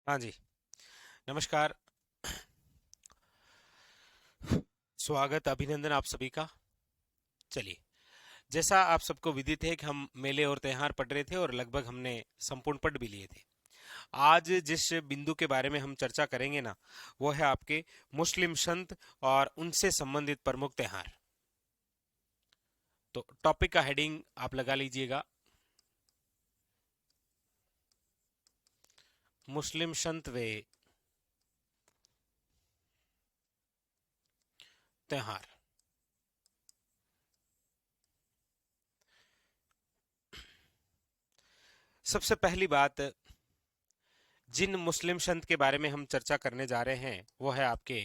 हाँ जी। नमस्कार। स्वागत, अभिनंदन आप सभी का। चलिए, जैसा आप सबको विदित है कि हम मेले और त्योहार पढ़ रहे थे और लगभग हमने संपूर्ण पढ़ भी लिए थे। आज जिस बिंदु के बारे में हम चर्चा करेंगे ना, वो है आपके मुस्लिम संत और उनसे संबंधित प्रमुख त्योहार। तो टॉपिक का हेडिंग आप लगा लीजिएगा, मुस्लिम संत वे त्योहार। सबसे पहली बात, जिन मुस्लिम संत के बारे में हम चर्चा करने जा रहे हैं वो है आपके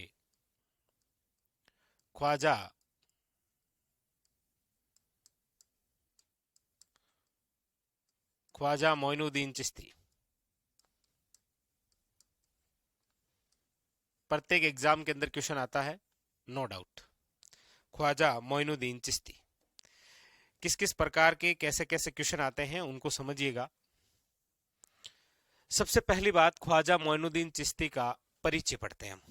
ख्वाजा ख्वाजा मोइनुद्दीन चिश्ती। प्रत्येक एग्जाम के अंदर क्वेश्चन आता है, नो डाउट। ख्वाजा मोइनुद्दीन चिश्ती, किस किस प्रकार के कैसे कैसे क्वेश्चन आते हैं उनको समझिएगा। सबसे पहली बात, ख्वाजा मोइनुद्दीन चिश्ती का परिचय पढ़ते हैं हम।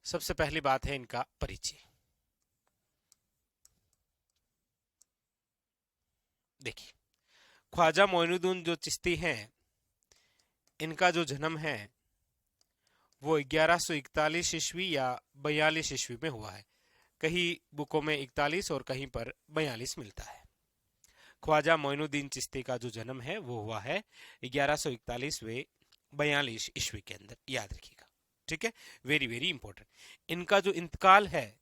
सबसे पहली बात है इनका परिचय। देखिए, ख्वाजा मोइनुद्दीन जो चिश्ती हैं, इनका जो जन्म है वो 1141 ईस्वी या 42 ईस्वी में हुआ है। कहीं बुकों में 41 और कहीं पर 42 मिलता है। ख्वाजा मोइनुद्दीन चिश्ती का जो जन्म है वो हुआ है 1141 वे 42 ईस्वी के अंदर, याद रखिएगा। ठीक है, वेरी वेरी इंपॉर्टेंट। इनका जो इंतकाल है,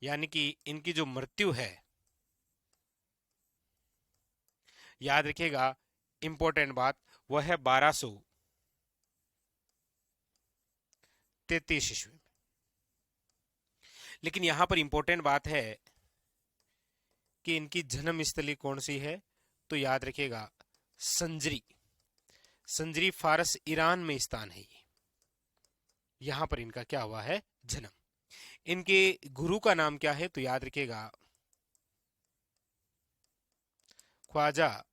यानी कि इनकी जो मृत्यु है, याद रखिएगा, इंपॉर्टेंट बात, वह है 1233 ईस्वी में। लेकिन यहां पर इंपॉर्टेंट बात है कि इनकी जन्म स्थली कौन सी है, तो याद रखिएगा, संजरी। संजरी फारस ईरान में स्थान है ये। यहां पर इनका क्या हुआ है, जन्म। इनके गुरु का नाम क्या है, तो याद रखिएगा, ख्वाजा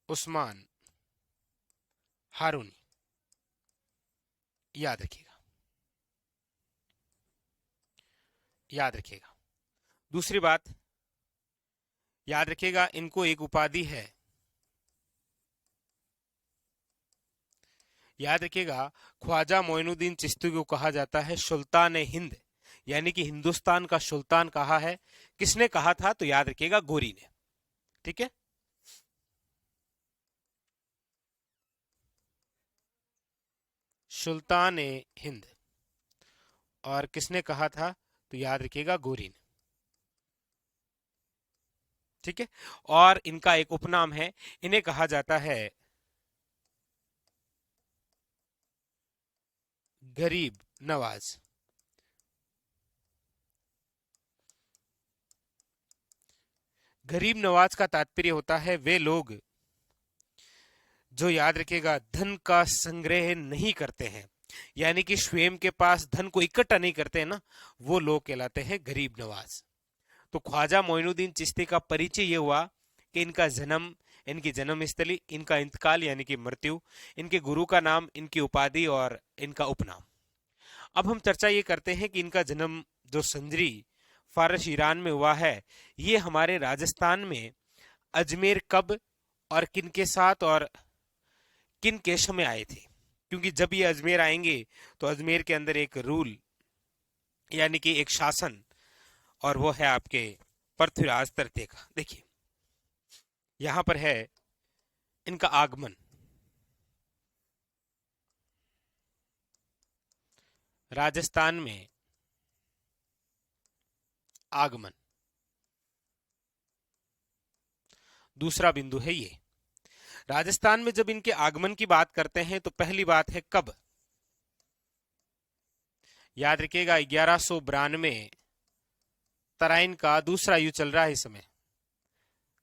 उस्मान हारूनी। याद रखिएगा, याद रखिएगा। दूसरी बात, याद रखिएगा, इनको एक उपाधि है। याद रखिएगा, ख्वाजा मोइनुद्दीन चिश्ती को कहा जाता है सुल्तान हिंद, यानी कि हिंदुस्तान का सुल्तान कहा है। किसने कहा था, तो याद रखिएगा, गोरी ने। ठीक है, सुल्तान हिंद। और किसने कहा था, तो याद रखिएगा, गोरी ने। ठीक है, और इनका एक उपनाम है, इन्हें कहा जाता है गरीब नवाज। गरीब नवाज का तात्पर्य होता है वे लोग जो, याद रखिएगा, धन का संग्रह नहीं करते हैं, यानी कि स्वयं के पास धन को इकट्ठा नहीं करते हैं ना, वो लोग कहलाते हैं गरीब नवाज। तो ख्वाजा मोइनुद्दीन चिश्ती का परिचय ये हुआ कि इनका जन्म, इनकी जन्म स्थली, इनका इंतकाल यानी कि मृत्यु, इनके गुरु का नाम, इनकी उपाधि और इनका उपनाम। अब हम चर्चा ये करते हैं कि इनका जन्म जो संजरी फारस ईरान में हुआ है, ये हमारे राजस्थान में अजमेर कब और किन के साथ और किन केस में आए थे। क्योंकि जब ये अजमेर आएंगे तो अजमेर के अंदर एक रूल, यानी कि एक शासन, और वो है आपके पृथ्वीराज तृतीय का। देखिए, यहां पर है इनका आगमन। राजस्थान में आगमन, दूसरा बिंदु है ये। राजस्थान में जब इनके आगमन की बात करते हैं तो पहली बात है कब। याद रखिएगा, 1192 तराइन का दूसरा युद्ध चल रहा है इस समय।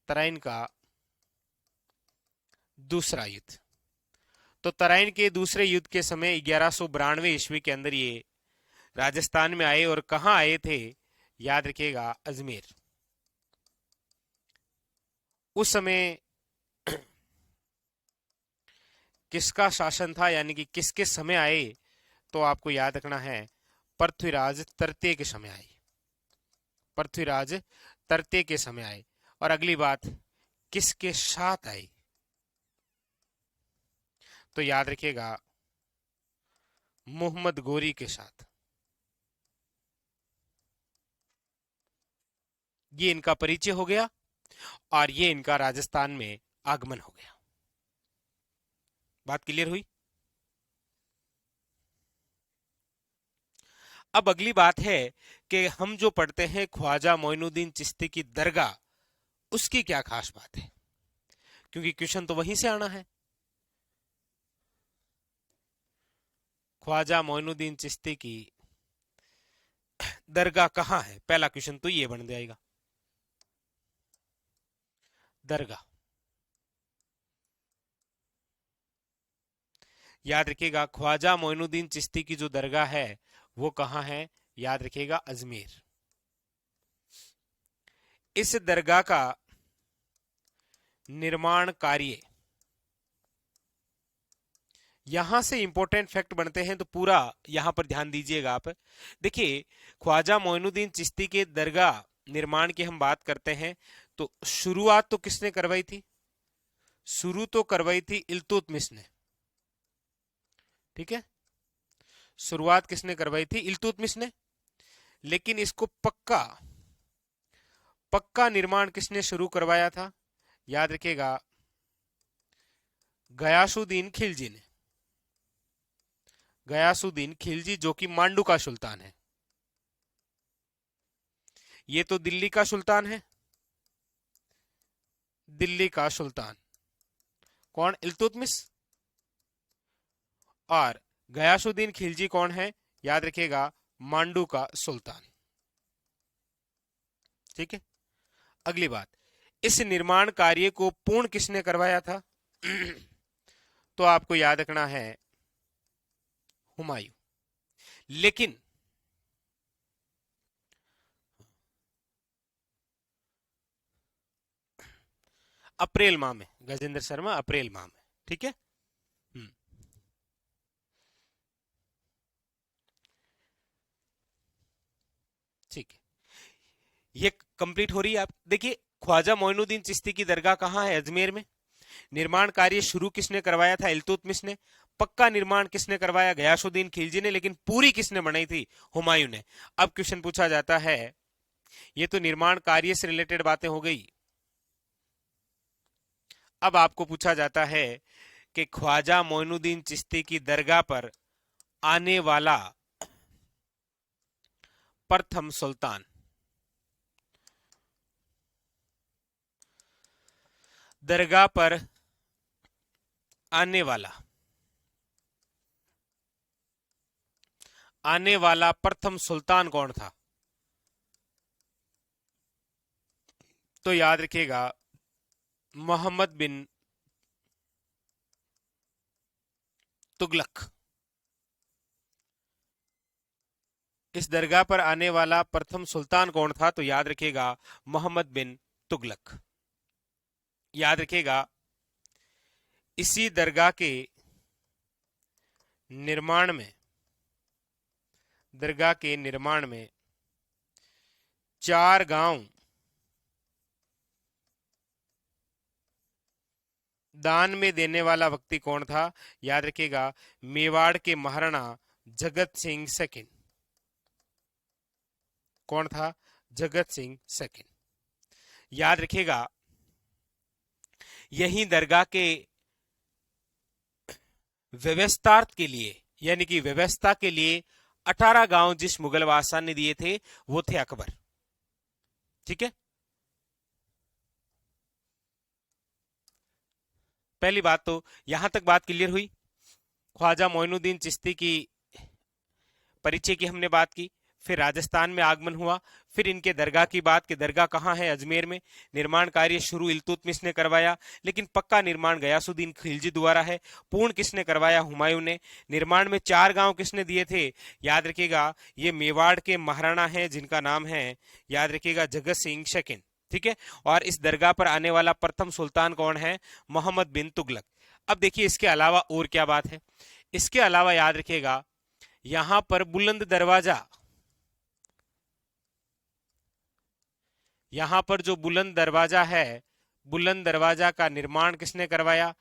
तराइन का दूसरा युद्ध। तो तराइन के दूसरे युद्ध के समय 1192 ईस्वी के अंदर ये राजस्थान में आए, और कहां आए थे, याद रखिएगा अजमेर। उस समय किसका शासन था, यानी कि किसके समय आए, तो आपको याद रखना है पृथ्वीराज तृतीय के समय आए। पृथ्वीराज तृतीय के समय आए। और अगली बात, किसके साथ आए, तो याद रखिएगा मोहम्मद गोरी के साथ। ये इनका परिचय हो गया और ये इनका राजस्थान में आगमन हो गया। बात क्लियर हुई। अब अगली बात है कि हम जो पढ़ते हैं ख्वाजा मोइनुद्दीन चिश्ती की दरगाह, उसकी क्या खास बात है, क्योंकि क्वेश्चन तो वहीं से आना है। ख्वाजा मोइनुद्दीन चिश्ती की दरगाह कहाँ है, पहला क्वेश्चन तो ये बन जाएगा। दरगाह याद रखिएगा, ख्वाजा मोइनुद्दीन चिश्ती की जो दरगाह है वो कहाँ है, याद रखिएगा अजमेर। इस दरगाह का निर्माण कार्य, यहां से इंपॉर्टेंट फैक्ट बनते हैं, तो पूरा यहां पर ध्यान दीजिएगा आप। देखिए, ख्वाजा मोइनुद्दीन चिश्ती के दरगाह निर्माण की हम बात करते हैं, तो शुरुआत तो किसने करवाई थी, शुरू तो करवाई थी इल्तुतमिश ने। ठीक है, शुरुआत किसने करवाई थी, इल्तुतमिश ने। लेकिन इसको पक्का पक्का निर्माण किसने शुरू करवाया था, याद रखिएगा गयासुद्दीन खिलजी ने। गयासुद्दीन खिलजी जो कि मांडू का सुल्तान है। ये तो दिल्ली का सुल्तान है, दिल्ली का सुल्तान कौन, इल्तुतमिश। और गयासुद्दीन खिलजी कौन है, याद रखिएगा मांडू का सुल्तान। ठीक है, अगली बात, इस निर्माण कार्य को पूर्ण किसने करवाया था तो आपको याद रखना है हुमायूं। लेकिन अप्रैल माह में, गजेंद्र शर्मा अप्रैल माह में। ठीक है, ठीक है, ये कंप्लीट हो रही है। आप देखिए, ख्वाजा मोइनुद्दीन चिश्ती की दरगाह कहाँ है, अजमेर में। निर्माण कार्य शुरू किसने करवाया था, इल्तुतमिश ने। पक्का निर्माण किसने करवाया, गयासुद्दीन खिलजी ने। लेकिन पूरी किसने बनाई थी, हुमायूं ने। अब क्वेश्चन पूछा जाता है, ये तो निर्माण कार्य से रिलेटेड बातें हो गई। अब आपको पूछा जाता है कि ख्वाजा मोइनुद्दीन चिश्ती की दरगाह पर आने वाला प्रथम सुल्तान, दरगाह पर आने वाला प्रथम सुल्तान कौन था, तो याद रखिएगा मोहम्मद बिन तुगलक। इस दरगाह पर आने वाला प्रथम सुल्तान कौन था, तो याद रखिएगा मोहम्मद बिन तुगलक। याद रखिएगा इसी दरगाह के निर्माण में, दरगाह के निर्माण में 4 गांव दान में देने वाला व्यक्ति कौन था, याद रखिएगा मेवाड़ के महाराणा जगत सिंह सेकंड। कौन था, जगत सिंह सेकंड। याद रखिएगा यही दरगाह के व्यवस्थार्थ के लिए, यानी कि व्यवस्था के लिए 18 गांव जिस मुगल बादशाह ने दिए थे वो थे अकबर। ठीक है, पहली बात तो यहां तक बात क्लियर हुई। ख्वाजा मोइनुद्दीन चिश्ती की परिचय की हमने बात की। फिर राजस्थान में आगमन हुआ। फिर इनके दरगाह की बात कि दरगाह कहाँ है, अजमेर में। निर्माण कार्य शुरू इल्तुतमिश ने करवाया, लेकिन पक्का निर्माण गयासुद्दीन खिलजी द्वारा है। पूर्ण किसने करवाया, हुमायूं ने। निर्माण में 4 गांव किसने दिए थे, याद रखिएगा ये मेवाड़ के महाराणा हैं जिनका नाम है, याद रखिएगा, जगत सिंह सेकंड। ठीक है। और इस दरगाह पर आने वाला प्रथम सुल्तान कौन है, मोहम्मद बिन तुगलक। अब देखिए इसके अलावा और क्या बात है। इसके अलावा याद रखिएगा यहां पर बुलंद दरवाजा, यहां पर जो बुलंद दरवाजा है, बुलंद दरवाजा का निर्माण किसने करवाया,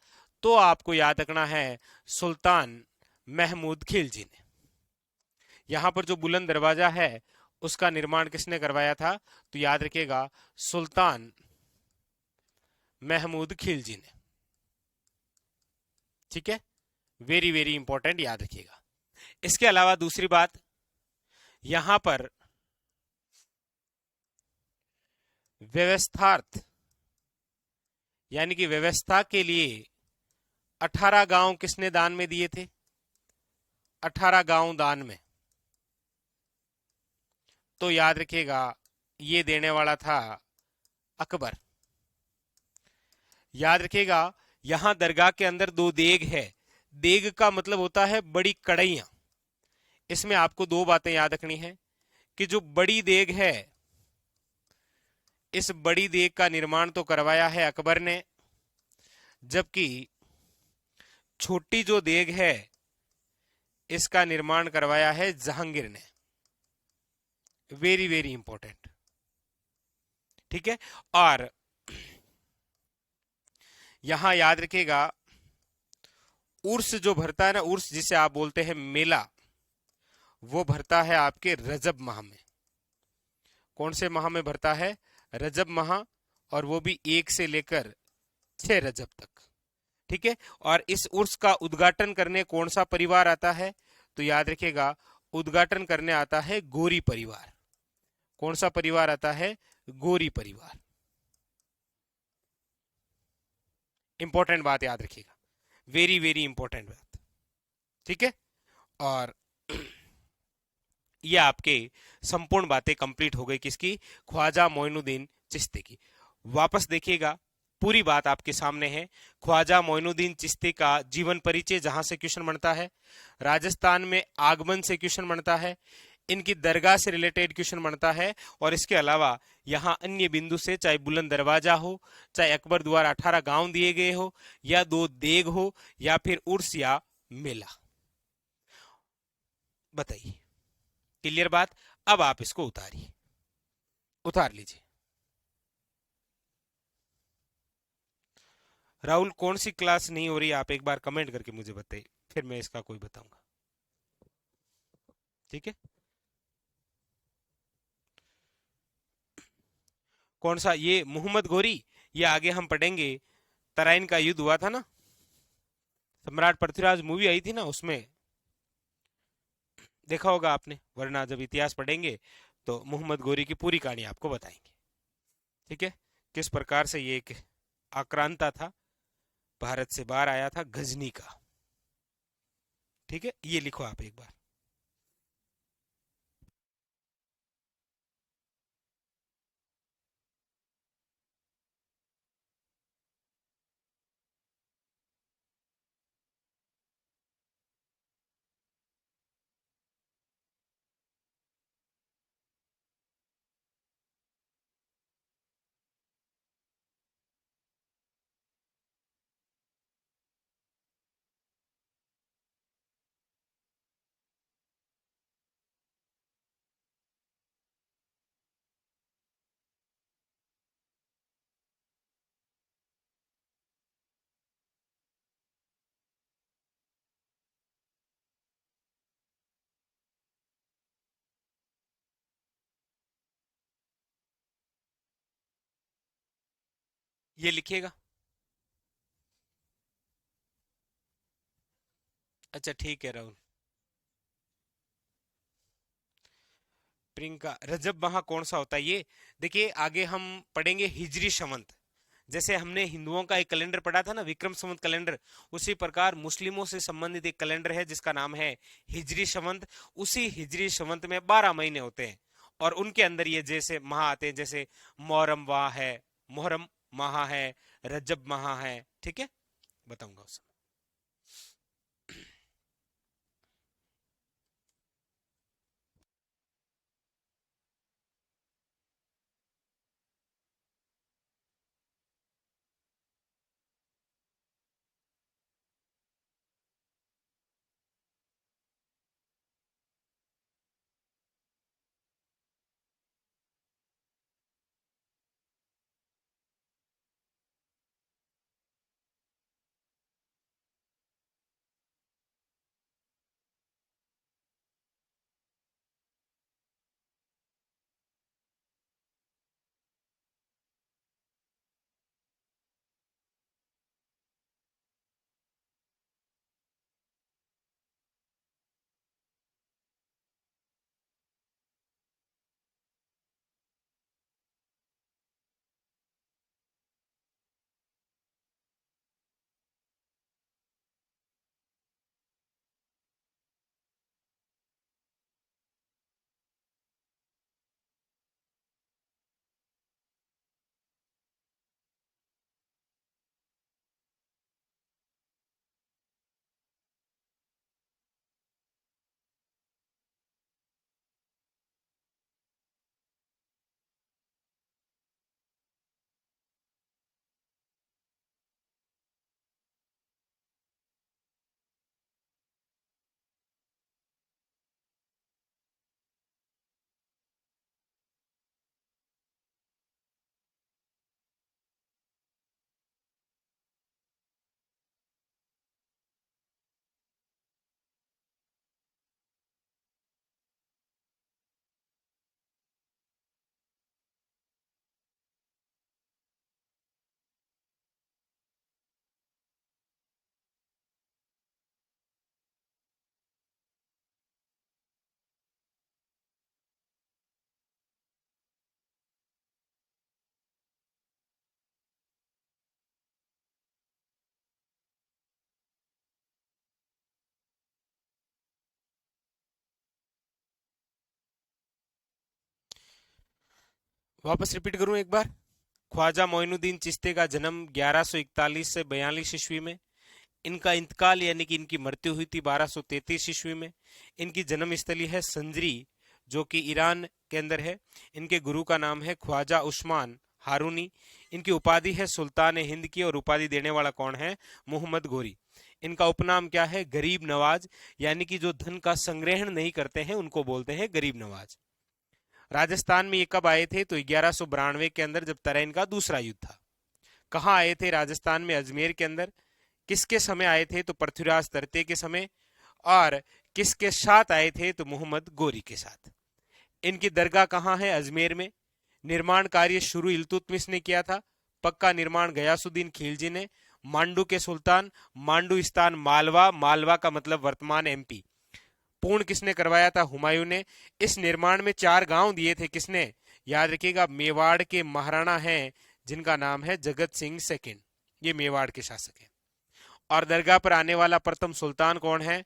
तो आपको याद रखना है सुल्तान महमूद खिलजी ने। यहां पर जो बुलंद दरवाजा है उसका निर्माण किसने करवाया था, तो याद रखिएगा सुल्तान महमूद खिलजी ने। ठीक है, वेरी वेरी इंपॉर्टेंट, याद रखिएगा। इसके अलावा दूसरी बात, यहां पर व्यवस्थार्थ यानी कि व्यवस्था के लिए 18 गांव किसने दान में दिए थे, 18 गांव दान में, तो याद रखिएगा ये देने वाला था अकबर। याद रखिएगा यहां दरगाह के अंदर 2 देग है। देग का मतलब होता है बड़ी कड़ाइयां। इसमें आपको 2 बातें याद रखनी है कि जो बड़ी देग है, इस बड़ी देग का निर्माण तो करवाया है अकबर ने, जबकि छोटी जो देग है इसका निर्माण करवाया है जहांगीर ने। Very very important. ठीक है। और यहां याद रखिएगा उर्स जो भरता है ना, उर्स जिसे आप बोलते हैं मेला, वो भरता है आपके रजब माह में। कौन से माह में भरता है, रजब माह, और वो भी 1 से लेकर 6 रजब तक। ठीक है। और इस उर्स का उद्घाटन करने कौन सा परिवार आता है, तो याद रखिएगा उद्घाटन करने आता है गोरी परिवार। कौन सा परिवार आता है, गोरी परिवार। इंपॉर्टेंट बात याद रखिएगा, वेरी वेरी इंपॉर्टेंट बात। ठीक है। और ये आपके संपूर्ण बातें कंप्लीट हो गई किसकी, ख्वाजा मोइनुद्दीन चिश्ती की। वापस देखिएगा पूरी बात आपके सामने है। ख्वाजा मोइनुद्दीन चिश्ती का जीवन परिचय जहां से क्वेश्चन बनता है, राजस्थान में आगमन से क्वेश्चन बनता है, इनकी दरगाह से रिलेटेड क्वेश्चन बनता है, और इसके अलावा यहां अन्य बिंदु से, चाहे बुलंद दरवाजा हो, चाहे अकबर द्वारा 18 गांव दिए गए हो, या 2 देग हो, या फिर उर्स या मेला। बताइए, क्लियर बात। अब आप इसको उतारिए, उतार लीजिए। राहुल कौन सी क्लास नहीं हो रही, आप एक बार कमेंट करके मुझे बताइए, फिर मैं इसका कोई बताऊंगा। ठीक है। कौन सा, ये मोहम्मद गोरी, ये आगे हम पढ़ेंगे। तराइन का युद्ध हुआ था ना, सम्राट पृथ्वीराज मूवी आई थी ना, उसमें देखा होगा आपने, वरना जब इतिहास पढ़ेंगे तो मोहम्मद गोरी की पूरी कहानी आपको बताएंगे। ठीक है। किस प्रकार से ये एक आक्रांता था, भारत से बाहर आया था, गजनी का। ठीक है, ये लिखो आप एक बार। ये लिखिएगा। अच्छा ठीक है राहुल। प्रियंका, रजब माह कौन सा होता है ये, देखिए आगे हम पढ़ेंगे हिजरी संवत। जैसे हमने हिंदुओं का एक कैलेंडर पढ़ा था ना, विक्रम संवत कैलेंडर, उसी प्रकार मुस्लिमों से संबंधित एक कैलेंडर है जिसका नाम है हिजरी संवत। उसी हिजरी संवत में 12 महीने होते हैं, और उनके अंदर ये जैसे माह आते हैं, जैसे मुहर्रम माह है, मुहर्रम माह है, रजब माह है, ठीक है, बताऊंगा उस समय। वापस रिपीट करूं एक बार। ख्वाजा मोइनुद्दीन चिश्ती का जन्म 1141 से 42 ईस्वी में, इनका इंतकाल यानी कि इनकी मृत्यु हुई थी 1233 ईस्वी में। इनकी जन्म स्थली है संजरी, जो कि ईरान के अंदर है। इनके गुरु का नाम है ख्वाजा उस्मान हारूनी। इनकी उपाधि है सुल्तान हिंद की, और उपाधि देने वाला कौन है? मोहम्मद गोरी। इनका उपनाम क्या है? गरीब नवाज, यानी कि जो धन का संग्रहण नहीं करते हैं उनको बोलते हैं गरीब नवाज। राजस्थान में ये कब आए थे? तो 1192 के अंदर, जब तराइन का दूसरा युद्ध था। कहाँ आए थे? राजस्थान में अजमेर के अंदर। किसके समय आए थे? तो पृथ्वीराज तृतीय के समय। और किसके साथ आए थे? तो मोहम्मद गोरी के साथ। इनकी दरगाह कहाँ है? अजमेर में। निर्माण कार्य शुरू इल्तुतमिश ने किया था। पक्का निर्माण गयासुद्दीन खिलजी ने। मांडू के सुल्तान, मांडू स्थान मालवा, मालवा का मतलब वर्तमान एमपी, पूर्ण किसने करवाया था? हुमायूं ने। इस निर्माण में 4 गांव दिए थे, किसने? याद रखिएगा, मेवाड़ के महाराणा हैं जिनका नाम है जगत सिंह सेकंड, ये मेवाड़ के शासक हैं। और दरगाह पर आने वाला प्रथम सुल्तान कौन है?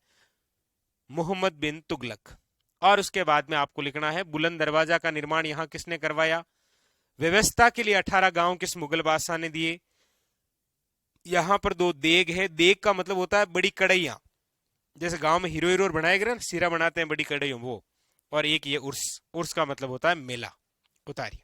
मोहम्मद बिन तुगलक। और उसके बाद में आपको लिखना है बुलंद दरवाजा का निर्माण यहां किसने करवाया? व्यवस्था के लिए 18 गांव किस मुगल बादशाह ने दिए? यहां पर 2 देग है। देग का मतलब होता है बड़ी कढ़ैया, जैसे गांव में हीरो हीरो बनाए गए ना, सिरा बनाते हैं बड़ी कढ़ाइयों, वो। और एक ये उर्स, उर्स का मतलब होता है मेला। उतारिए।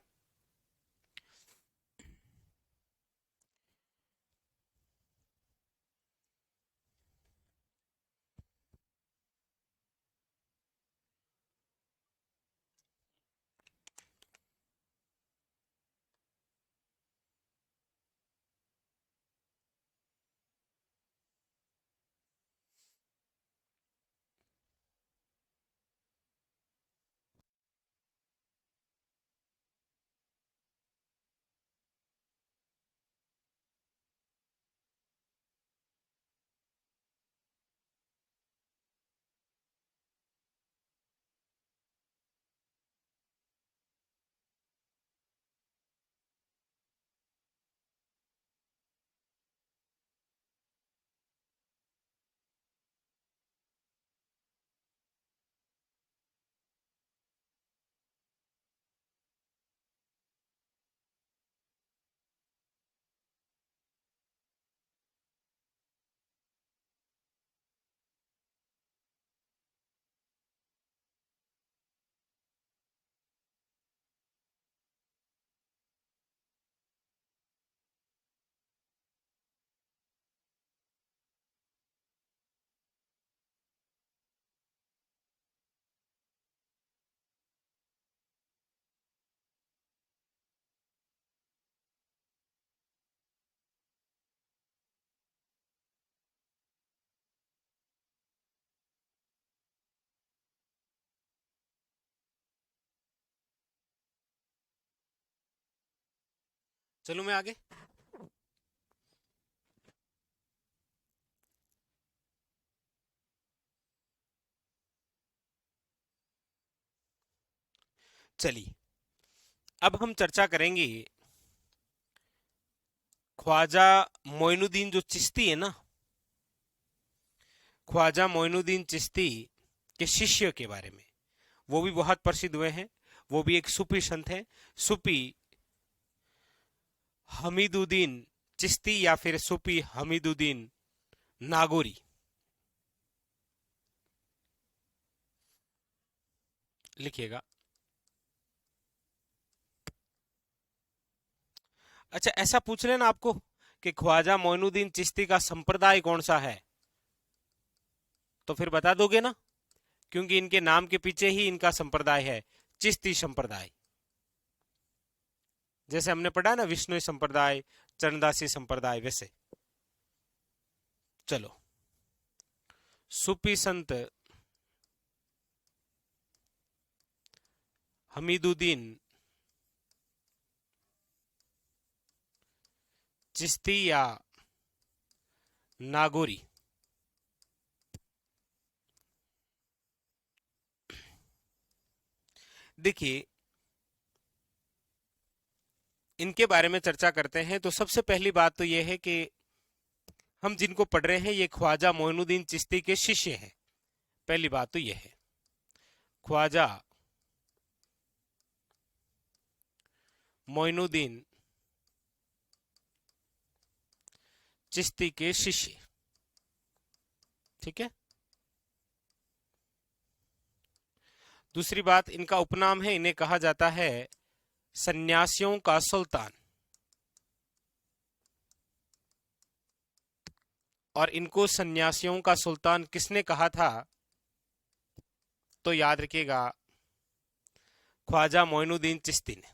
चलो मैं आगे। चलिए, अब हम चर्चा करेंगे ख्वाजा मोइनुद्दीन जो चिश्ती है ना, ख्वाजा मोइनुद्दीन चिश्ती के शिष्य के बारे में। वो भी बहुत प्रसिद्ध हुए हैं। वो भी एक सूफी संत हैं, सूफी हमीदुद्दीन चिश्ती या फिर सूफी हमीदुद्दीन नागौरी। लिखिएगा। अच्छा, ऐसा पूछ लेना आपको कि ख्वाजा मोइनुद्दीन चिश्ती का संप्रदाय कौन सा है, तो फिर बता दोगे ना, क्योंकि इनके नाम के पीछे ही इनका संप्रदाय है, चिश्ती संप्रदाय। जैसे हमने पढ़ा ना, विष्णु संप्रदाय, चरणदासी संप्रदाय, वैसे। चलो, सूफी संत हमीदुद्दीन चिश्ती या नागौरी। देखिए, इनके बारे में चर्चा करते हैं तो सबसे पहली बात तो यह है कि हम जिनको पढ़ रहे हैं ये ख्वाजा मोइनुद्दीन चिश्ती के शिष्य हैं। पहली बात तो यह है, ख्वाजा मोइनुद्दीन चिश्ती के शिष्य। ठीक है। दूसरी बात, इनका उपनाम है, इन्हें कहा जाता है सन्यासियों का सुल्तान। और इनको सन्यासियों का सुल्तान किसने कहा था, तो याद रखिएगा, ख्वाजा मोइनुद्दीन चिश्ती ने।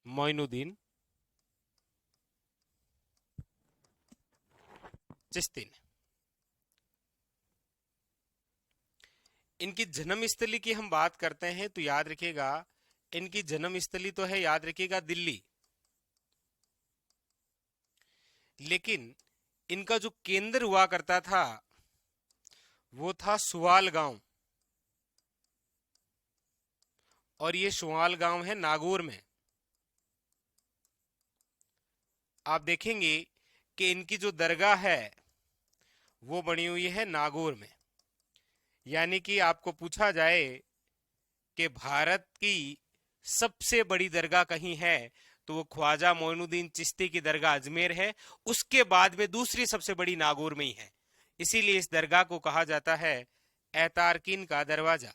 मोइनुद्दीन चिश्ती ने। इनकी जन्मस्थली की हम बात करते हैं तो याद रखिएगा, इनकी जन्मस्थली तो है, याद रखिएगा, दिल्ली। लेकिन इनका जो केंद्र हुआ करता था वो था सुवाल गांव, और ये सुवाल गांव है नागौर में। आप देखेंगे कि इनकी जो दरगाह है वो बनी हुई है नागौर में। यानी कि आपको पूछा जाए कि भारत की सबसे बड़ी दरगाह कहीं है तो वो ख्वाजा मोइनुद्दीन चिश्ती की दरगाह अजमेर है, उसके बाद में दूसरी सबसे बड़ी नागौर में ही है। इसीलिए इस दरगाह को कहा जाता है ए तारकीन का दरवाजा।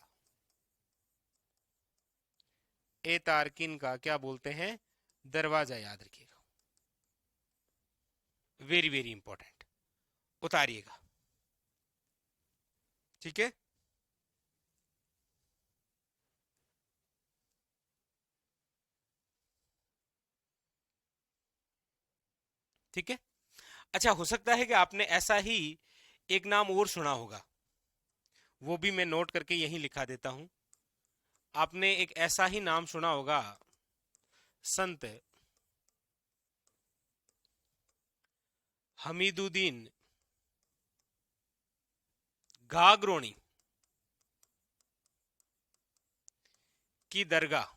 ए तारकीन का क्या बोलते हैं, दरवाजा, याद रखिएगा। वेरी वेरी इंपॉर्टेंट, उतारिएगा। ठीक है। ठीक है। अच्छा, हो सकता है कि आपने ऐसा ही एक नाम और सुना होगा, वो भी मैं नोट करके यहीं लिखा देता हूं। आपने एक ऐसा ही नाम सुना होगा, संत हमीदुद्दीन गागरोणी की दरगाह।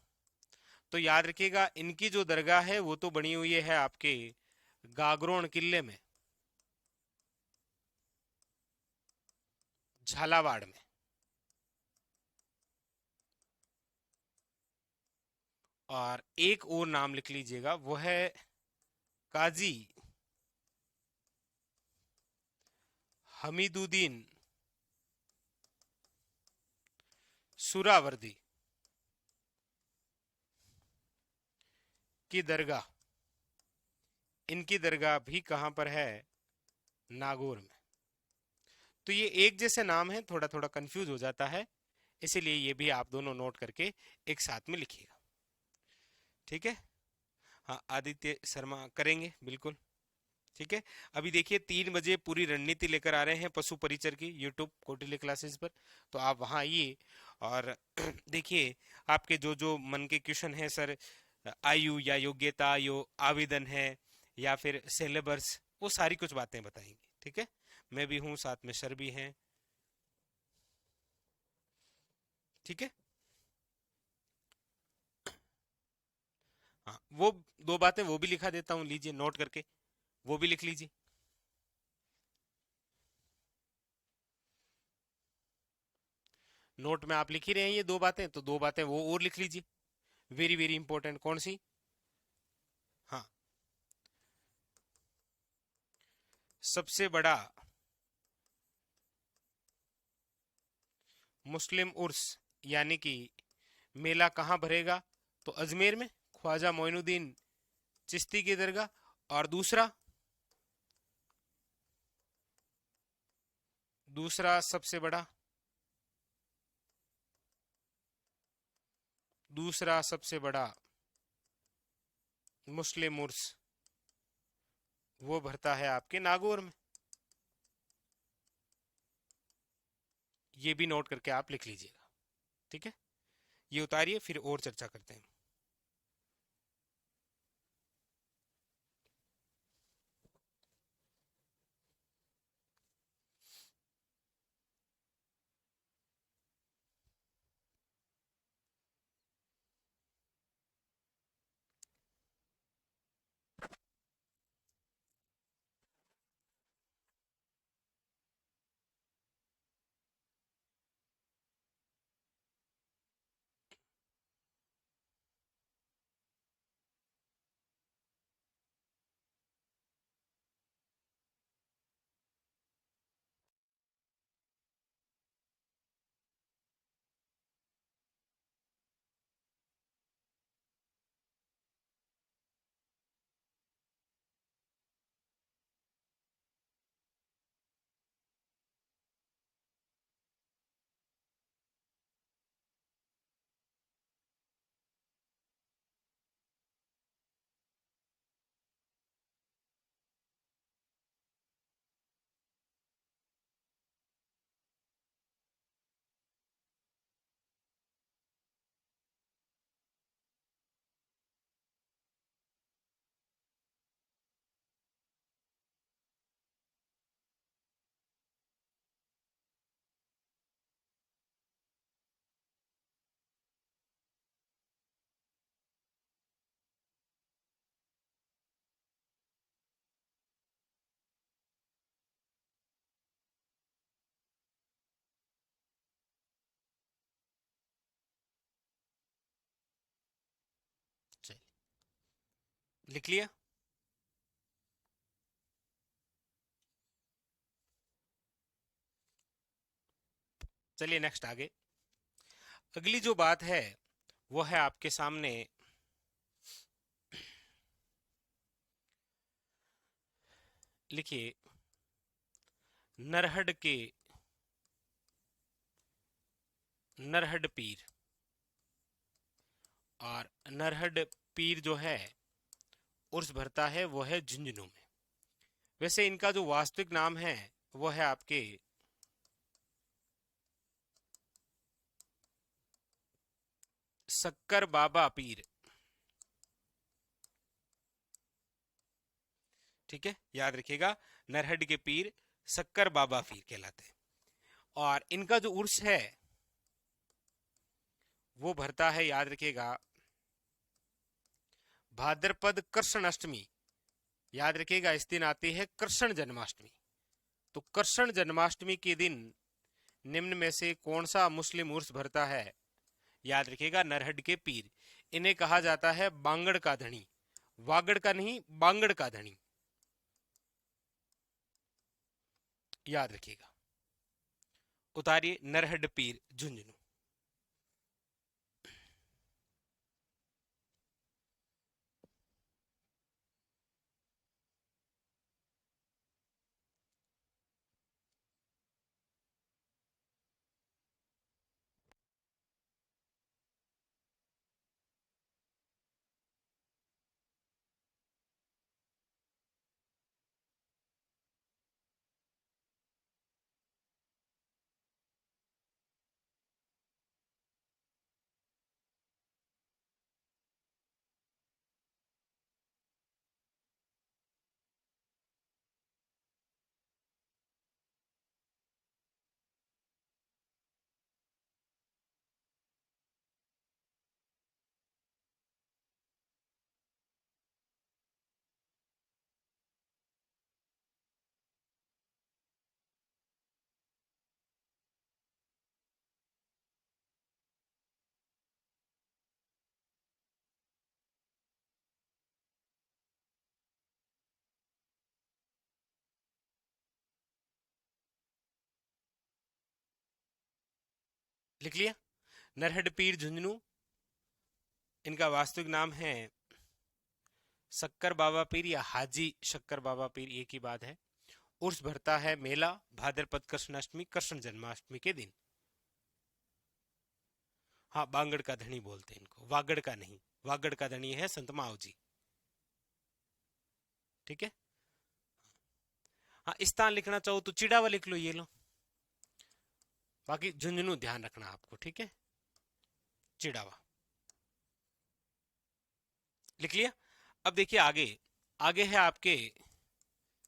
तो याद रखिएगा, इनकी जो दरगाह है वो तो बनी हुई है आपके गागरोन किले में, झालावाड़ में। और एक और नाम लिख लीजिएगा, वो है काजी हमीदुद्दीन सुरावर्दी की दरगाह। इनकी दरगाह भी कहां पर है, नागौर में। तो ये एक जैसे नाम है, थोड़ा थोड़ा कंफ्यूज हो जाता है, इसीलिए ये भी आप दोनों नोट करके एक साथ में लिखिएगा। ठीक है। हाँ, आदित्य शर्मा करेंगे बिल्कुल। ठीक है। अभी देखिए 3 बजे पूरी रणनीति लेकर आ रहे हैं पशु परिचर की, यूट्यूब कौटिल्य क्लासेस पर, तो आप वहां आइए और देखिए, आपके जो जो मन के क्वेश्चन है सर, आयु या योग्यता, यो आवेदन है या फिर सिलेबस, वो सारी कुछ बातें बताएंगे। ठीक है, मैं भी हूँ, साथ में सर भी हैं। ठीक है। हाँ, वो दो बातें वो भी लिखा देता हूँ, लीजिए नोट करके, वो भी लिख लीजिए। नोट में आप लिख ही रहे हैं ये दो बातें, तो दो बातें वो और लिख लीजिए, वेरी वेरी इंपॉर्टेंट। कौन सी? हाँ, सबसे बड़ा मुस्लिम उर्स यानी कि मेला कहाँ भरेगा? तो अजमेर में, ख्वाजा मोइनुद्दीन चिश्ती की दरगाह। और दूसरा, दूसरा सबसे बड़ा, दूसरा सबसे बड़ा मुस्लिम उर्स वो भरता है आपके नागौर में। ये भी नोट करके आप लिख लीजिएगा। ठीक है, ये उतारिए, फिर और चर्चा करते हैं। चलिए, लिख लिया। चलिए नेक्स्ट आगे। अगली जो बात है वो है आपके सामने, लिखिए, नरहड के नरहड पीर। और नरहड पीर जो है उर्स भरता है वो है झुंझुनू में। वैसे इनका जो वास्तविक नाम है वो है आपके सक्कर बाबा पीर। ठीक है, याद रखिएगा, नरहड के पीर सक्कर बाबा पीर कहलाते हैं। और इनका जो उर्स है वो भरता है, याद रखिएगा, भाद्रपद कृष्ण अष्टमी। याद रखिएगा, इस दिन आती है कृष्ण जन्माष्टमी। तो कृष्ण जन्माष्टमी के दिन निम्न में से कौन सा मुस्लिम उर्स भरता है? याद रखिएगा, नरहड के पीर। इन्हें कहा जाता है बांगड़ का धनी, वागड़ का नहीं, बांगड़ का धनी। याद रखिएगा, उतारिए नरहड पीर झुंझुनू। लिख लिया। नरहड पीर झुंझुनू, इनका वास्तविक नाम है शक्कर बाबा पीर या हाजी शक्कर बाबा पीर, एक ही बात है। उर्स भरता है मेला भाद्रपद कृष्णाष्टमी, कृष्ण जन्माष्टमी के दिन। हाँ, बांगड़ का धनी बोलते हैं इनको, वागड़ का नहीं। वागड़ का धनी है संत माओ जी। ठीक है। हाँ, स्थान लिखना चाहो तो चिड़ावा लिख लो, ये लो। बाकी झुंझुनू ध्यान रखना आपको, ठीक है। चिड़ावा लिख लिया। अब देखिए आगे, आगे है आपके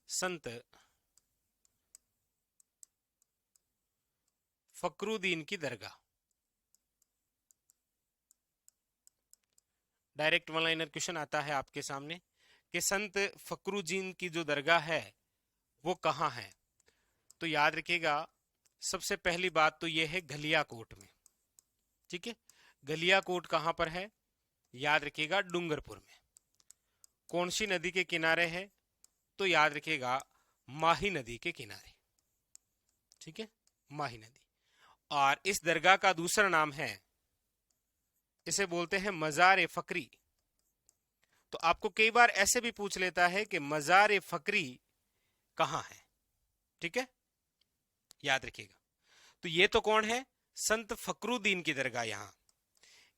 संत फकरुद्दीन की दरगाह। डायरेक्ट वन लाइनर क्वेश्चन आता है आपके सामने कि संत फकरुद्दीन की जो दरगाह है वो कहाँ है। तो याद रखिएगा, सबसे पहली बात तो यह है गलियाकोट में। ठीक है, गलियाकोट कहां पर है? याद रखिएगा डूंगरपुर में। कौन सी नदी के किनारे है? तो याद रखिएगा माही नदी के किनारे। ठीक है, माही नदी। और इस दरगाह का दूसरा नाम है, इसे बोलते हैं मजार ए फकरी। तो आपको कई बार ऐसे भी पूछ लेता है कि मजार ए फकरी कहां है। ठीक है, याद रखिएगा। तो ये तो कौन है? संत फकरुद्दीन की दरगाह। यहां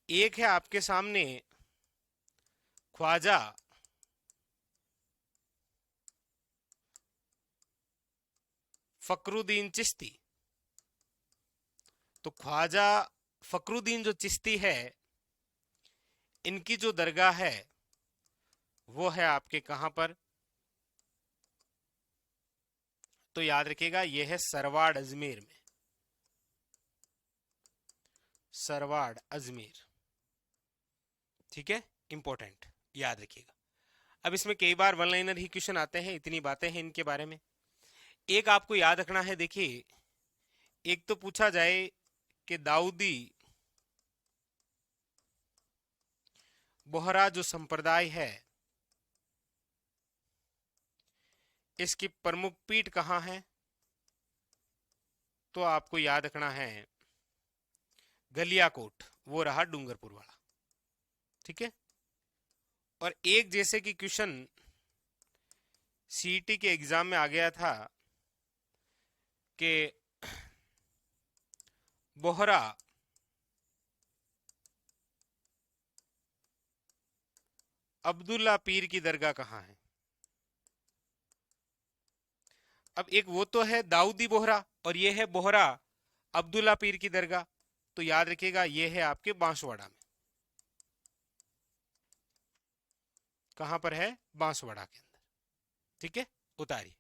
एक है आपके सामने ख्वाजा फकरुद्दीन चिश्ती। तो ख्वाजा फकरुद्दीन जो चिश्ती है, इनकी जो दरगाह है वो है आपके कहां पर? तो याद रखिएगा यह है सरवाड़ अजमेर में। सरवाड़ अजमेर। ठीक है, इंपॉर्टेंट, याद रखिएगा। अब इसमें कई बार वन लाइनर ही क्वेश्चन आते हैं, इतनी बातें हैं इनके बारे में। एक आपको याद रखना है, देखिए एक तो पूछा जाए कि दाऊदी बोहरा जो संप्रदाय है, इसकी प्रमुख पीठ कहां है? तो आपको याद रखना है गलियाकोट, वो रहा डूंगरपुर वाला। ठीक है। और एक जैसे कि क्वेश्चन सीईटी के एग्जाम में आ गया था कि बोहरा अब्दुल्ला पीर की दरगाह कहां है? अब एक वो तो है दाऊदी बोहरा, और ये है बोहरा अब्दुल्ला पीर की दरगाह। तो याद रखिएगा ये है आपके बांसवाड़ा में। कहां पर है? बांसवाड़ा के अंदर। ठीक है, उतारिए।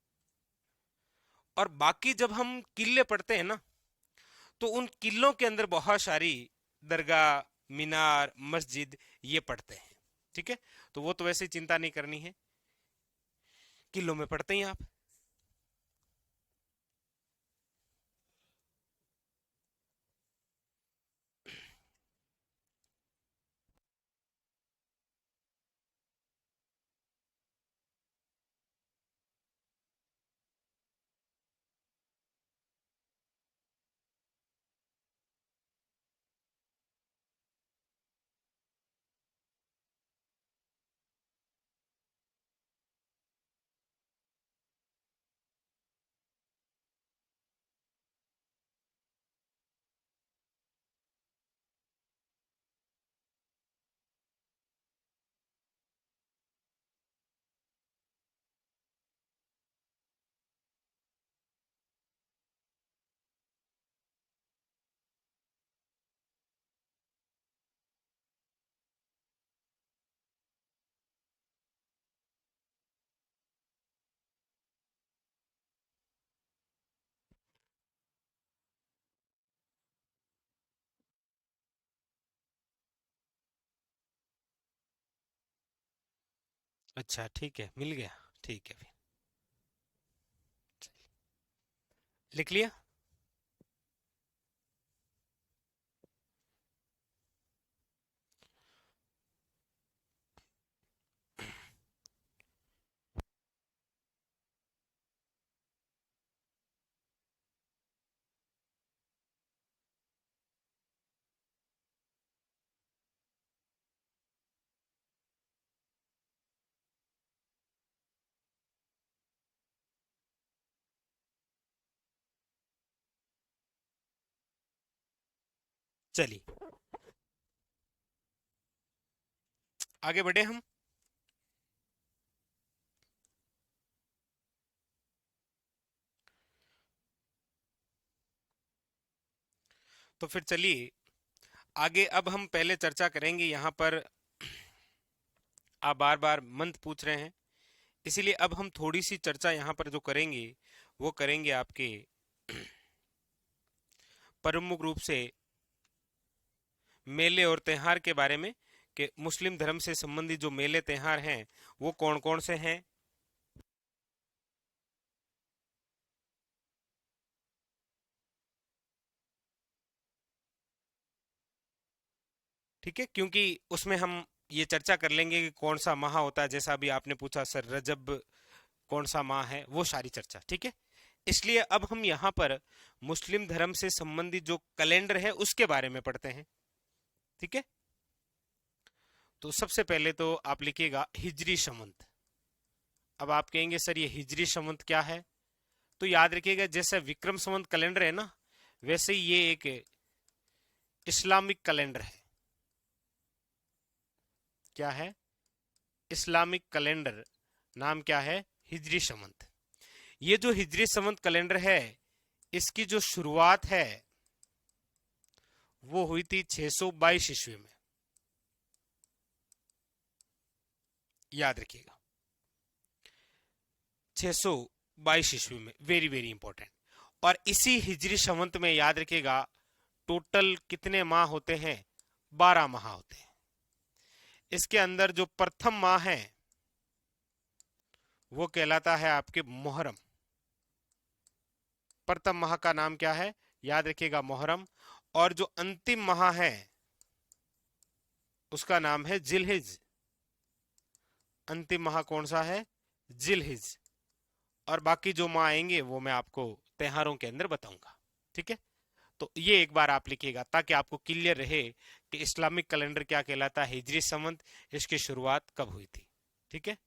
और बाकी जब हम किले पढ़ते हैं ना, तो उन किलों के अंदर बहुत सारी दरगाह, मीनार, मस्जिद ये पढ़ते हैं। ठीक है, तो वो तो वैसे ही चिंता नहीं करनी है, किलों में पढ़ते हैं आप। अच्छा, ठीक है, मिल गया। ठीक है, फिर लिख लिया। चलिए आगे बढ़े हम। तो फिर चलिए आगे, अब हम पहले चर्चा करेंगे यहाँ पर। आप बार बार मंत्र पूछ रहे हैं, इसीलिए अब हम थोड़ी सी चर्चा यहाँ पर जो करेंगे वो करेंगे आपके प्रमुख रूप से मेले और त्योहार के बारे में, कि मुस्लिम धर्म से संबंधित जो मेले त्योहार हैं वो कौन कौन से हैं। ठीक है, क्योंकि उसमें हम ये चर्चा कर लेंगे कि कौन सा माह होता है, जैसा अभी आपने पूछा सर रजब कौन सा माह है, वो सारी चर्चा। ठीक है, इसलिए अब हम यहाँ पर मुस्लिम धर्म से संबंधित जो कैलेंडर है उसके बारे में पढ़ते हैं। ठीक है, तो सबसे पहले तो आप लिखिएगा हिजरी संवत। अब आप कहेंगे सर ये हिजरी संवत क्या है, तो याद रखिएगा जैसे विक्रम संवत कैलेंडर है ना, वैसे ही ये एक इस्लामिक कैलेंडर है। क्या है? इस्लामिक कैलेंडर, नाम क्या है? हिजरी संवत। ये जो हिजरी संवत कैलेंडर है, इसकी जो शुरुआत है वो हुई थी 622 ईस्वी में। याद रखिएगा 622 ईस्वी में, वेरी वेरी इंपॉर्टेंट। और इसी हिजरी संवत में याद रखिएगा टोटल कितने माह होते हैं? 12 माह होते हैं। इसके अंदर जो प्रथम माह है वो कहलाता है आपके मुहर्रम। प्रथम माह का नाम क्या है? याद रखिएगा मुहर्रम। और जो अंतिम माह है उसका नाम है जिलहिज। अंतिम माह कौन सा है? जिलहिज। और बाकी जो माह आएंगे वो मैं आपको त्योहारों के अंदर बताऊंगा। ठीक है, तो ये एक बार आप लिखिएगा ताकि आपको क्लियर रहे कि इस्लामिक कैलेंडर क्या कहलाता है, हिजरी संवत, इसकी शुरुआत कब हुई थी। ठीक है,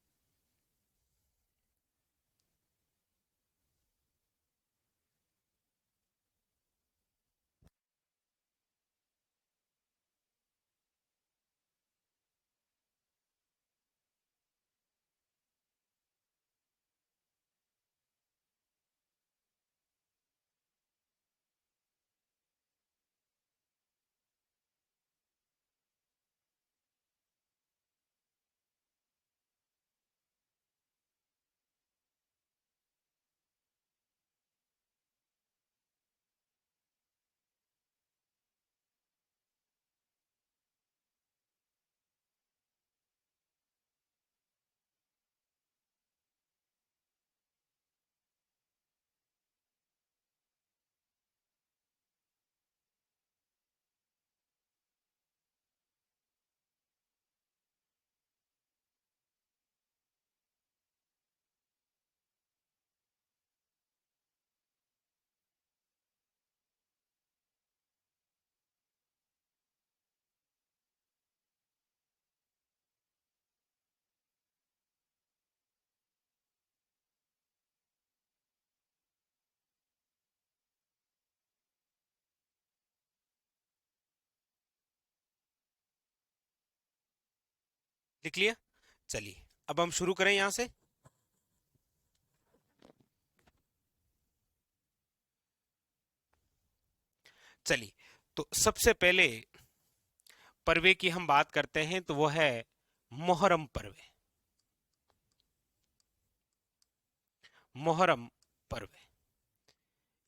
लिख लिया। चलिए अब हम शुरू करें यहां से। चलिए, तो सबसे पहले पर्वे की हम बात करते हैं, तो वो है मोहर्रम पर्व। मोहर्रम पर्व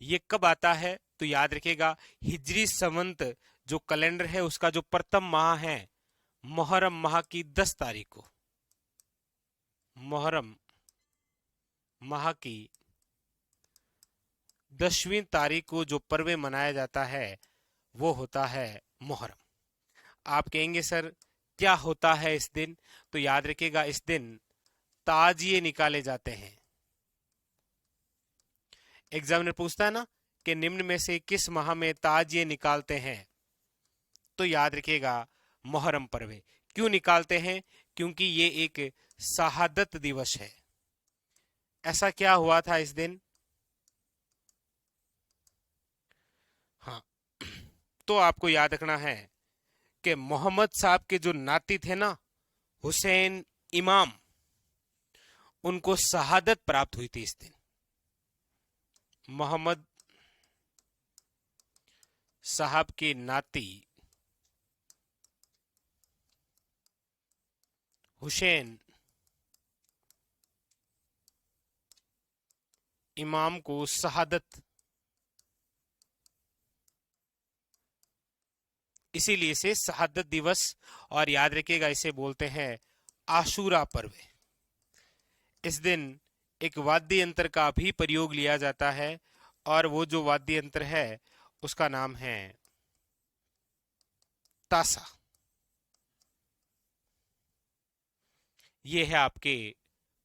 ये कब आता है? तो याद रखिएगा हिजरी संवत जो कैलेंडर है उसका जो प्रथम माह है मुहर्रम माह की 10 तारीख को, मुहर्रम माह की 10वीं तारीख को जो पर्व मनाया जाता है वो होता है मुहर्रम। आप कहेंगे सर क्या होता है इस दिन? तो याद रखिएगा इस दिन ताजिए निकाले जाते हैं। एग्जामिनर पूछता है ना कि निम्न में से किस माह में ताजिए निकालते हैं, तो याद रखिएगा मुहर्रम पर्व। क्यों निकालते हैं? क्योंकि ये एक शहादत दिवस है। ऐसा क्या हुआ था इस दिन? हाँ, तो आपको याद रखना है कि मोहम्मद साहब के जो नाती थे ना, हुसैन इमाम, उनको शहादत प्राप्त हुई थी इस दिन। मोहम्मद साहब के नाती हुसैन इमाम को शहादत, इसीलिए इसे शहादत दिवस, और याद रखिएगा इसे बोलते हैं आशूरा पर्व। इस दिन एक वाद्य यंत्र का भी प्रयोग लिया जाता है, और वो जो वाद्य यंत्र है उसका नाम है तासा। ये है आपके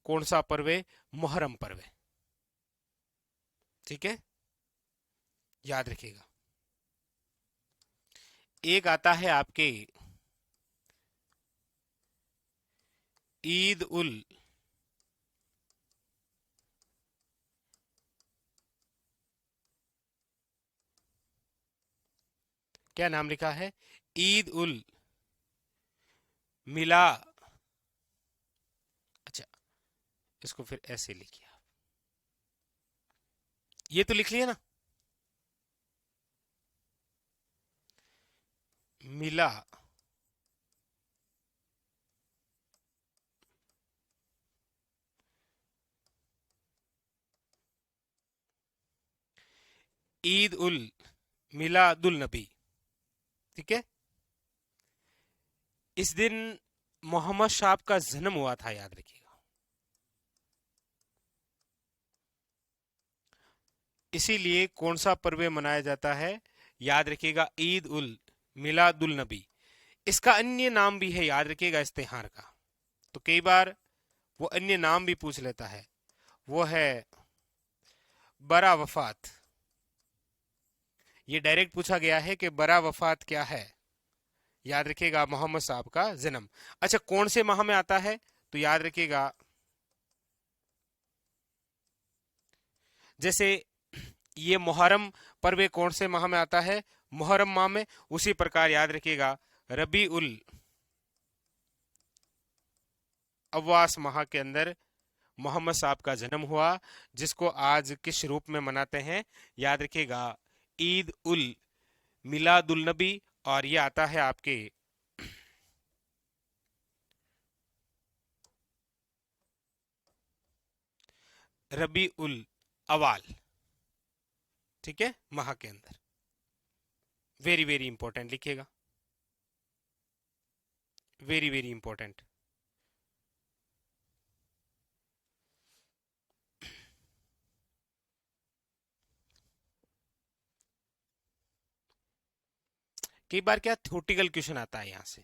कौन सा पर्व है? मुहर्रम पर्व है। ठीक है, याद रखिएगा। एक आता है आपके ईद उल क्या नाम लिखा है? ईद उल मिला, अच्छा इसको फिर ऐसे लिखिए आप, ये तो लिख लिया ना, मिला ईद उल मिलादुल नबी। ठीक है, इस दिन मोहम्मद साहब का जन्म हुआ था, याद रखिएगा। इसीलिए कौन सा पर्व मनाया जाता है? याद रखिएगा, ईद उल मिलादुल नबी। इसका अन्य नाम भी है, याद रखिएगा, इस त्योहार का। तो कई बार वो अन्य नाम भी पूछ लेता है, वो है बरा वफात। ये डायरेक्ट पूछा गया है कि बरा वफात क्या है। याद रखिएगा, मोहम्मद साहब का जन्म। अच्छा, कौन से माह में आता है? तो याद रखिएगा, जैसे ये मुहर्रम पर्व कौन से माह में आता है? मुहर्रम माह में। उसी प्रकार याद रखिएगा, रबी उल अव्वास माह के अंदर मोहम्मद साहब का जन्म हुआ, जिसको आज किस रूप में मनाते हैं? याद रखिएगा, ईद उल मिलादुल नबी। और ये आता है आपके रबी उल अवाल। ठीक है, माह के अंदर। वेरी वेरी इंपॉर्टेंट लिखिएगा, वेरी वेरी इंपॉर्टेंट। कई बार क्या थ्योरेटिकल क्वेश्चन आता है यहां से।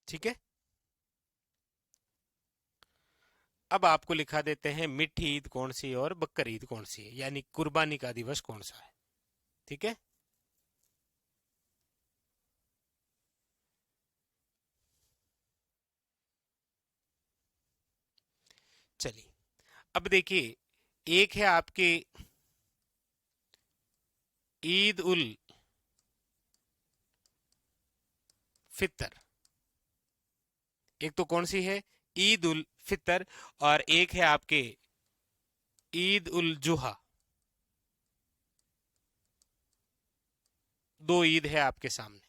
ठीक है, अब आपको लिखा देते हैं मिठी ईद कौन सी और बकर ईद कौन सी है, यानी कुर्बानी का दिवस कौन सा है। ठीक है, चलिए अब देखिए, एक है आपके ईद उल फितर। एक तो कौन सी है? ईद उल फितर। और एक है आपके ईद उल जुहा। दो ईद है आपके सामने।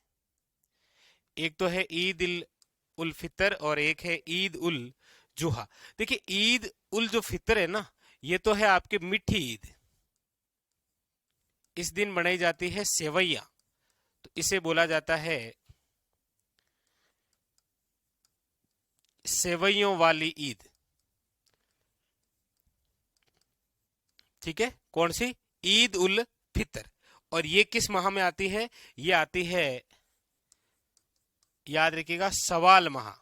एक तो है ईद उल फितर और एक है ईद उल जुहा। देखिए ईद उल जो फितर है ना, ये तो है आपकी मीठी ईद। इस दिन बनाई जाती है सेवैया, तो इसे बोला जाता है सेवैयों वाली ईद। ठीक है, कौन सी? ईद उल फितर। और ये किस माह में आती है? ये आती है, याद रखिएगा, सवाल माह।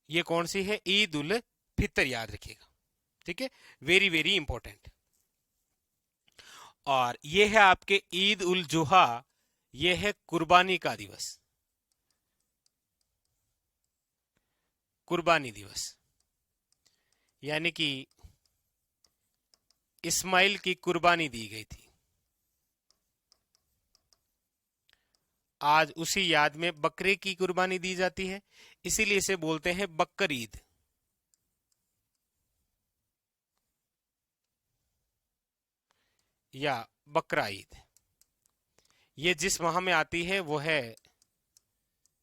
ये कौन सी है? ईद उल फितर, याद रखिएगा। ठीक है, वेरी वेरी इंपॉर्टेंट। और ये है आपके ईद उल जुहा, ये है कुर्बानी का दिवस, कुर्बानी दिवस। यानी कि इस्माइल की कुर्बानी दी गई थी। आज उसी याद में बकरे की कुर्बानी दी जाती है, इसीलिए इसे बोलते हैं बकर ईद। या बकरा ईद। ये जिस माह में आती है वो है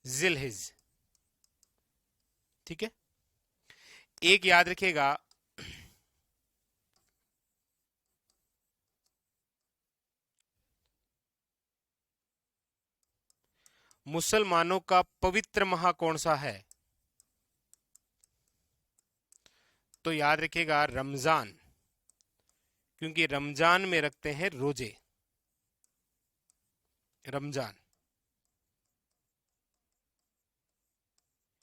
जिलहिज। ठीक है, एक याद रखिएगा, मुसलमानों का पवित्र माह कौन सा है? तो याद रखिएगा रमजान, क्योंकि रमजान में रखते हैं रोजे। रमजान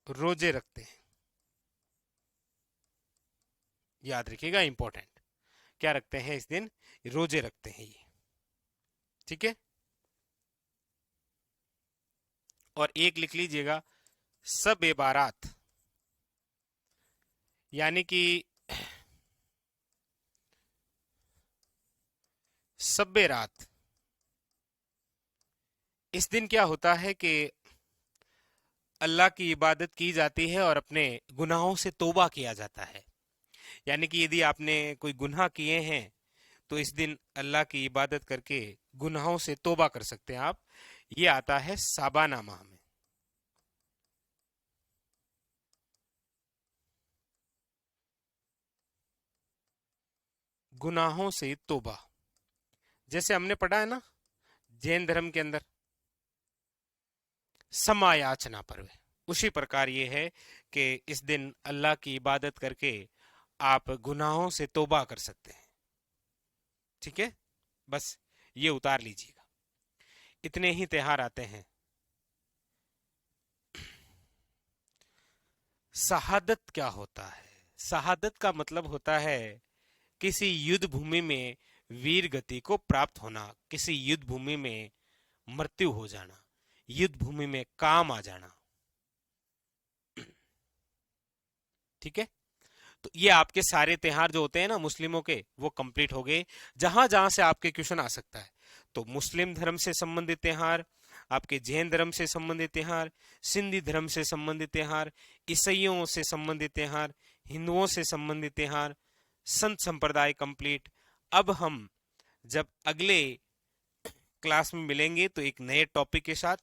रोजे रखते हैं, याद रखिएगा, इंपॉर्टेंट। क्या रखते हैं इस दिन? रोजे रखते हैं ये। ठीक है, और एक लिख लीजिएगा, सब ए बारात, यानी कि सब्बे रात। इस दिन क्या होता है कि अल्लाह की इबादत की जाती है और अपने गुनाहों से तौबा किया जाता है। यानी कि यदि आपने कोई गुनाह किए हैं तो इस दिन अल्लाह की इबादत करके गुनाहों से तौबा कर सकते हैं आप। ये आता है साबाना माह में। गुनाहों से तौबा, जैसे हमने पढ़ा है ना जैन धर्म के अंदर समायाचना पर्व, उसी प्रकार ये है कि इस दिन अल्लाह की इबादत करके आप गुनाहों से तौबा कर सकते हैं। ठीक है, बस ये उतार लीजिएगा। इतने ही त्योहार आते हैं। शहादत क्या होता है? शहादत का मतलब होता है किसी युद्ध भूमि में वीर गति को प्राप्त होना, किसी युद्ध भूमि में मृत्यु हो जाना, युद्ध भूमि में काम आ जाना। ठीक है, तो ये आपके सारे त्योहार जो होते हैं ना मुस्लिमों के, वो कंप्लीट हो गए। जहां जहां से आपके क्वेश्चन आ सकता है, तो मुस्लिम धर्म से संबंधित त्योहार, आपके जैन धर्म से संबंधित त्योहार, सिंधी धर्म से संबंधित त्योहार, ईसाइयों से संबंधित त्योहार, हिंदुओं से संबंधित त्योहार, संत संप्रदाय कंप्लीट। अब हम जब अगले क्लास में मिलेंगे तो एक नए टॉपिक के साथ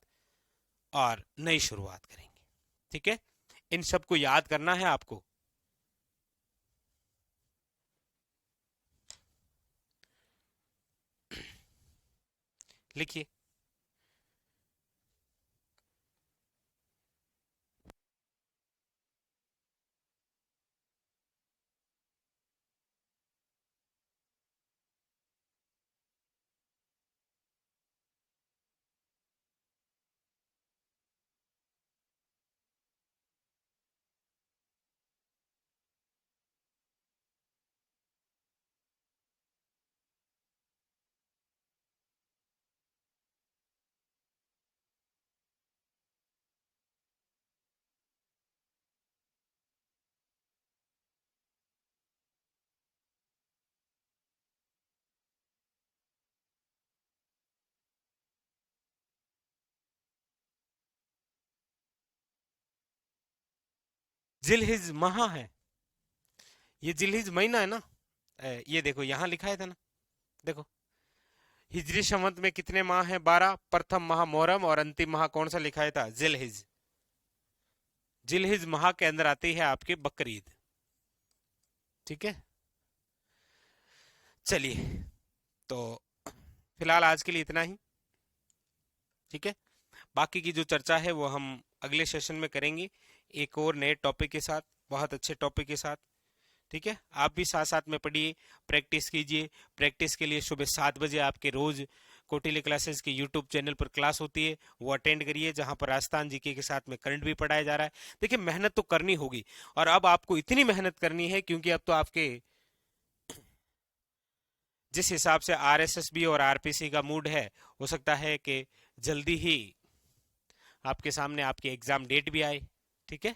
और नई शुरुआत करेंगे। ठीक है, इन सबको याद करना है आपको। लिखिए। जिलहिज माह है, ये जिलहिज महीना है ना। ये देखो यहां लिखा है था ना, देखो हिजरी संवत में कितने माह हैं? 12। प्रथम माह मोहर्रम और अंतिम माह कौन सा लिखा था? जिलहिज। जिलहिज माह के अंदर आती है आपकी बकरीद। ठीक है, चलिए, तो फिलहाल आज के लिए इतना ही। ठीक है, बाकी की जो चर्चा है वो हम अगले सेशन में करेंगे, एक और नए टॉपिक के साथ, बहुत अच्छे टॉपिक के साथ। ठीक है, आप भी साथ साथ में पढ़िए, प्रैक्टिस कीजिए। प्रैक्टिस के लिए सुबह 7 बजे आपके रोज कोटिले क्लासेस के यूट्यूब चैनल पर क्लास होती है, वो अटेंड करिए, जहां पर राजस्थान जीके के साथ में करंट भी पढ़ाया जा रहा है। देखिए, मेहनत तो करनी होगी, और अब आपको इतनी मेहनत करनी है क्योंकि अब तो आपके जिस हिसाब से आरएसएस और आरपीसी का मूड है, हो सकता है कि जल्दी ही आपके सामने आपकी एग्जाम डेट भी आए। ठीक है,